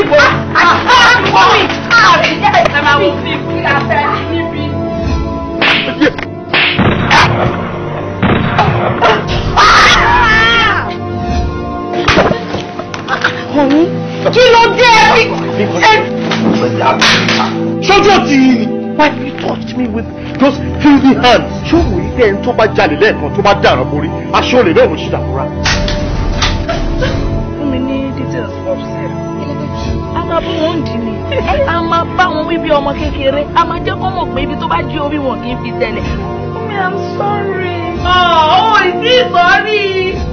níbo. Mọ́mí. Ẹ máa wò sí kí la fẹ́ níbí. Honey, kí ló dé? Ṣojú ti yìí ni. Why do you touch me with those filthy hands? Ṣé òun yìí tẹ́ ẹni tó bá jalè lẹ́ẹ̀kan tó bá dàrán borí? Aṣọ olè náà ló ṣì dàbúrà. Fún mi ní details upstairs. A máa bú wọn dì ní. A máa bá wọn wí bí ọmọ kékeré. A máa jẹ́ kó mọ̀ pé ibi tó bá jí orí wọn kì í fi tẹ̀lẹ̀. Mummy, I'm sorry. Oh, ìdí ìsọ̀rí.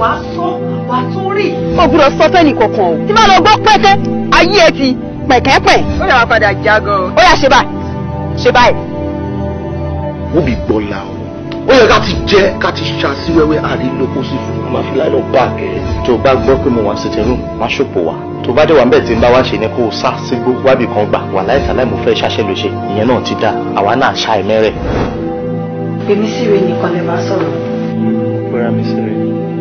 Wàá sọ, wàá tún rí. Ó gbọ́dọ̀ sọ fẹ́ni kankan o. Tí máa lọ gbọ́ pẹ́kẹ́, ayé ẹ ti pẹ̀kẹ́pẹ̀. Ó yà wá padà jágọ̀. Ó yà ṣe báyìí. Ṣe báyìí. Wọ́n bí gbọ́lá o. Ó yẹ ká ti jẹ́ ká ti ṣàṣì wẹ́wẹ́ àrílókó sí fún un. Màá fi láì lọ bá a kẹ́. Tó o bá gbọ́ pé mo wà sitting room, má ṣòpò wá. Tó bá dé wà ń bẹ̀ tí ń bá wá ṣe ni kó o sá sígbó wábì kan gbà. Wà láìka láì mo fẹ́ ṣaṣẹ́ ló ṣe. Ìyẹn náà ti dá. Àwa náà ṣá ẹ̀mẹ́rẹ̀. Èmi sì rè nìkan lè máa sọ̀rọ̀. Gbéra mi sí rẹ̀.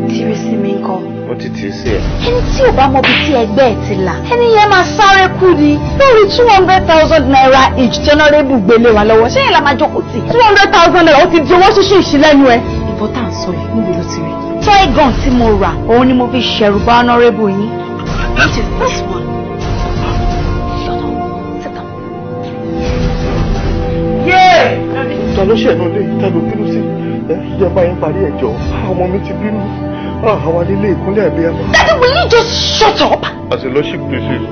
Tírí sí mi ń kọ́. Ó ti tì í sí ẹ̀. Ẹni tí ò bá mọ ibi tí ẹgbẹ́ ẹ̀ ti là, ẹni yẹn máa sáré kú ni. Lórí 200,000 naira each generable gbélé wa lọ́wọ́. Ṣé yẹn la máa jókòó tì? 200,000 naira ó ti di owó ṣíṣe ìṣílẹ́nu ẹ. Ìbọn tá à ń sọ yìí níbi ló ti rí. Toy gun tí mo rà, òun ni mo fi ṣẹ̀rù bá honourable yín. What is this one? Shut up. Sit down. Yeah! Ta ló ṣẹ̀ náà lé ta ló bínú sí? Ìjọba yẹn parí ẹ̀jọ̀. Ọmọ mi ti bínú. Àwa nílé ìkúnlẹ̀ ẹ̀bí ẹ̀. Daddy, will you just shut up? As a lordship, this is.